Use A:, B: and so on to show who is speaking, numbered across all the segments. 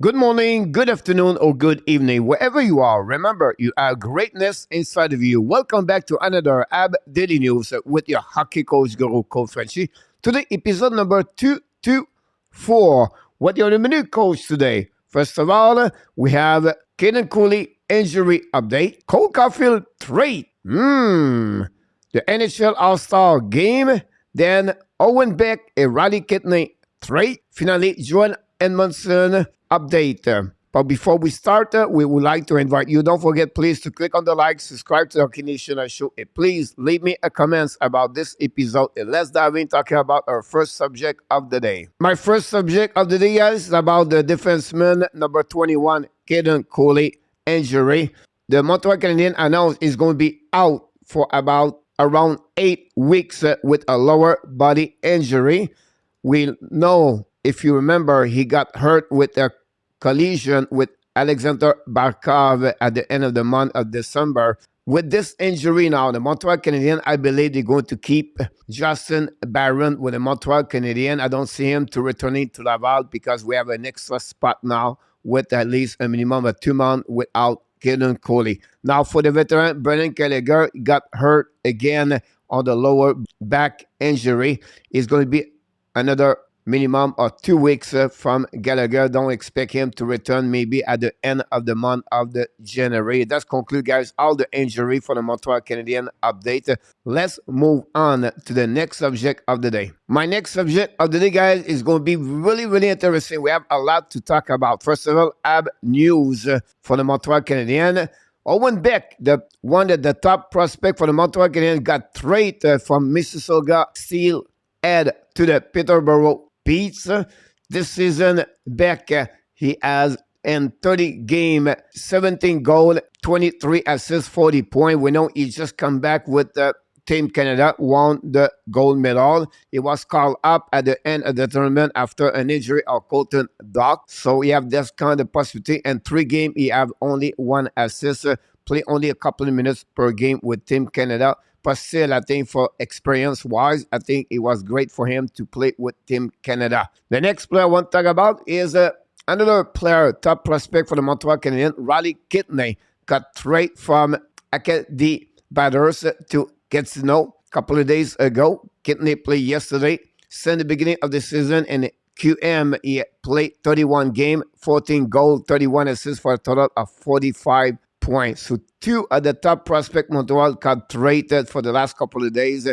A: Good morning, good afternoon, or good evening, wherever you are. Remember, you have greatness inside of you. Welcome back to another AB Daily News with your hockey coach, Guru Coach Frenchy. Today, episode number 224. What are the menu, coach, today? First of all, we have KAIDEN injury update. Cole Caufield trade. The NHL All-Star game. Then Owen Beck, a Riley Kidney trade. Finally, Joel EDMUNDSON update. But before we start, we would like to invite you, don't forget please to click on the like, subscribe to the Hockey Nation show, and please leave me a comment about this episode. And let's dive in talking about our first subject of the day. My first subject of the day, guys, is about the defenseman number 21, KAIDEN injury. The Montreal Canadiens announced he's going to be out for about around 8 weeks with a lower body injury. We know, if you remember, he got hurt with a collision with Alexandre Barkov at the end of the month of December. With this injury now, the Montreal Canadiens, I believe they're going to keep Justin Barron with the Montreal Canadiens. I don't see him to returning to Laval because we have an extra spot now with at least a minimum of 2 months without KAIDEN. Now, for the veteran, Brendan Gallagher got hurt again on the lower back injury. It's going to be another minimum of 2 weeks from Gallagher. Don't expect him to return maybe at the end of the month of the January. That's conclude, guys, all the injury for the Montreal Canadiens update. Let's move on to the next subject of the day. My next subject of the day, guys, is going to be really interesting. We have a lot to talk about. First of all, AB news for the Montreal Canadiens. Owen Beck, the top prospect for the Montreal Canadiens, got traded from Mississauga Steel Head to the Peterborough Petes. This season, Beck, he has in 30 games, 17 goals, 23 assists, 40 points. We know he just come back with Team Canada, won the gold medal. He was called up at the end of the tournament after an injury of Colton Dock. So he have this kind of possibility. In 3 games, he have only 1 assist. Play only a couple of minutes per game with Team Canada. But still, I think for experience-wise, I think it was great for him to play with Team Canada. The next player I want to talk about is another player, top prospect for the Montreal Canadiens, Riley Kidney, got traded from Acadie Batters to Gatineau a couple of days ago. Kidney played yesterday. Since the beginning of the season in QM, he played 31 games, 14 goals, 31 assists for a total of 45 points. So 2 of the top prospect Montreal got traded for the last couple of days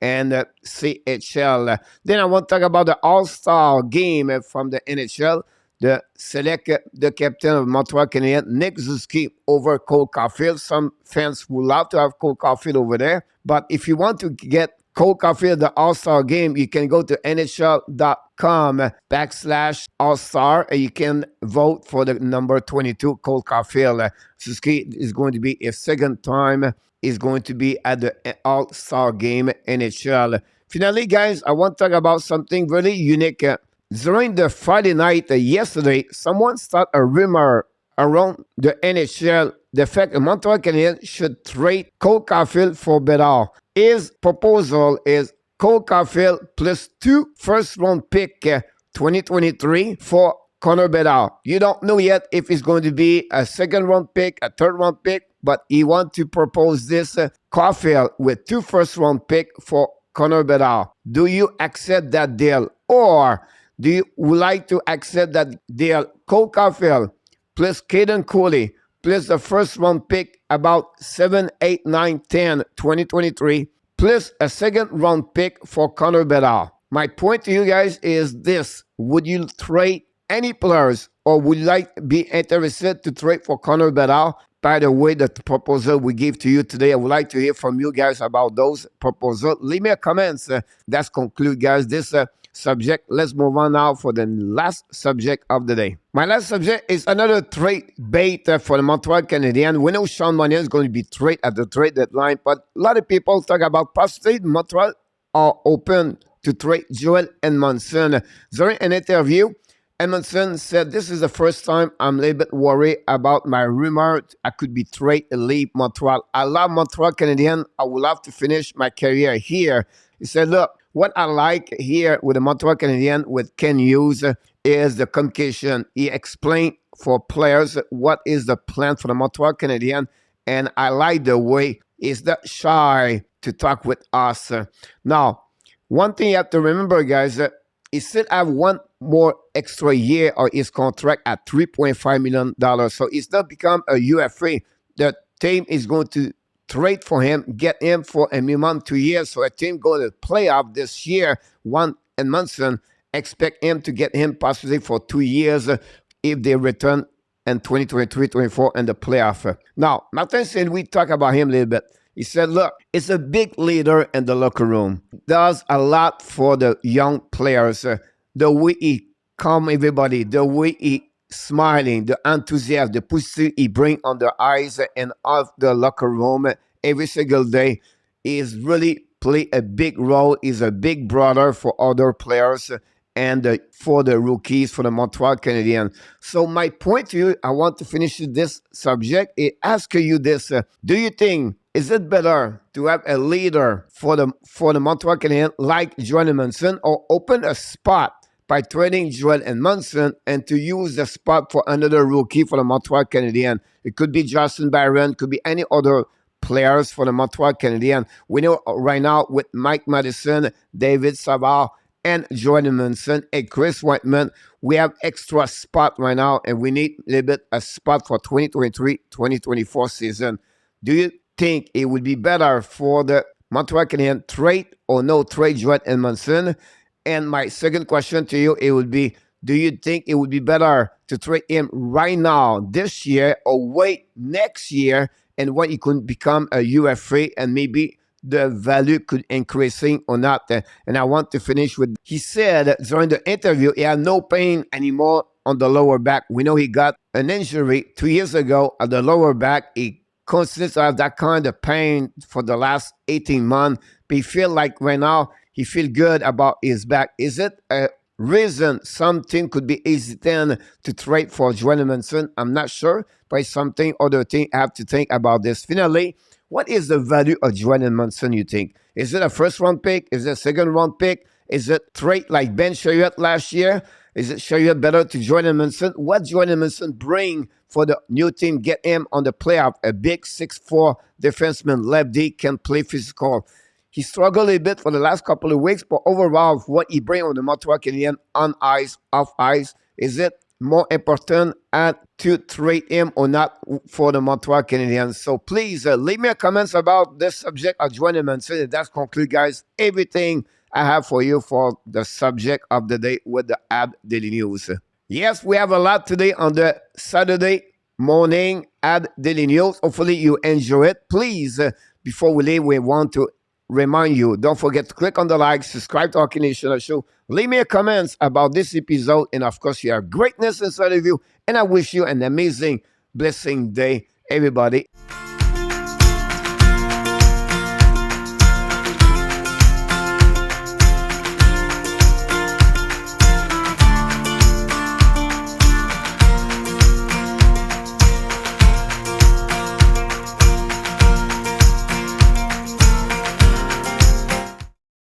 A: and CHL. Then I want to talk about the All-Star game from the NHL. The select the captain of Montreal Canadiens, Nick Suzuki, over Cole Caufield. Some fans would love to have Cole Caufield over there. But if you want to get Cole Caufield, the All-Star game, you can go to NHL.com/All-Star and you can vote for the number 22, Cole Caufield. Suzuki is going to be a second time. He's going to be at the All-Star game NHL. Finally, guys, I want to talk about something really unique. During the Friday night yesterday, someone started a rumor around the NHL, the fact that Montreal Canadiens should trade Cole Caufield for Bedard. His proposal is Cole Caufield plus 2 first-round pick 2023 for Connor Bedard. You don't know yet if it's going to be a second-round pick, a third-round pick, but he wants to propose this Caufield with 2 first-round pick for Connor Bedard. Do you accept that deal? Or do you would like to accept that deal? Cole Caufield plus KAIDEN plus the first round pick about 7, 8, 9, 10, 2023 plus a second round pick for Connor Bedard. My point to you guys is this. Would you trade any players or would you like be interested to trade for Connor Bedard? By the way, the proposal we give to you today, I would like to hear from you guys about those proposals. Leave me a comment. That's conclude, guys, this subject. Let's move on now for the last subject of the day. My last subject is another trade bait for the Montreal Canadiens. We know Sean Monahan is going to be traded at the trade deadline, but a lot of people talk about possibly Montreal are open to trade Joel EDMUNDSON. During an interview, EDMUNDSON said, "This is the first time I'm a little bit worried about my rumor I could be traded and leave Montreal. I love Montreal Canadiens. I would love to finish my career here." He said, "Look, what I like here with the Montreal Canadiens with Ken Hughes is the communication. He explained for players what is the plan for the Montreal Canadiens, and I like the way he's not shy to talk with us. Now, one thing you have to remember, guys, he still have one more extra year of his contract at $3.5 million. So he's not become a UFA. The team is going to trade for him, get him for a minimum 2 years. So a team going to playoff this year. Edmundson expect him to get him possibly for 2 years if they return in 2023-24 and the playoff. Now, Martin said we talk about him a little bit. He said, look, it's a big leader in the locker room. Does a lot for the young players. The way he calm everybody, the way he smiling, the enthusiasm, the positivity he bring on the eyes and off the locker room every single day is really play a big role. He's a big brother for other players and for the rookies, for the Montreal Canadiens. So my point to you, I want to finish this subject. I ask you this. Do you think, is it better to have a leader for the Montreal Canadiens like Joel Edmundson, or open a spot by trading Joel Edmundson and to use the spot for another rookie for the Montreal Canadiens? It could be Justin Barron, could be any other players for the Montreal Canadiens. We know right now with Mike Madison, David Savard, and Joel Edmundson and Chris Whiteman, we have extra spot right now, and we need a little bit a spot for 2023-2024 season. Do you think it would be better for the Montreal Canadiens trade or no trade Joel Edmundson? And my second question to you, it would be, do you think it would be better to trade him right now, this year, or wait next year and when he could become a UFA and maybe the value could increasing or not? And I want to finish with, he said during the interview, he had no pain anymore on the lower back. We know he got an injury 2 years ago at the lower back. He continues to have that kind of pain for the last 18 months. But he feel like right now, he feel good about his back. Is it a reason some team could be hesitant to trade for Joel Edmundson? I'm not sure, but it's something other team have to think about this. Finally, what is the value of Joel Edmundson, you think? Is it a first-round pick? Is it a second-round pick? Is it trade like Ben Chariot last year? Is it Chariot better to Joel Edmundson? What Joel Edmundson bring for the new team? Get him on the playoff. A big 6'4" defenseman, lefty, can play physical. He struggled a bit for the last couple of weeks, but overall, what he brings on the Montreal Canadiens on ice, off ice, is it more important to trade him or not for the Montreal Canadiens? So please leave me a comments about this subject of Joel Edmundson. That's conclude, guys, everything I have for you for the subject of the day with the AB Daily News. Yes, we have a lot today on the Saturday morning AB Daily News. Hopefully you enjoy it. Please, before we leave, we want to remind you, don't forget to click on the like, subscribe to our Canadian show, leave me a comments about this episode, and of course, you have greatness inside of you, and I wish you an amazing, blessing day, everybody.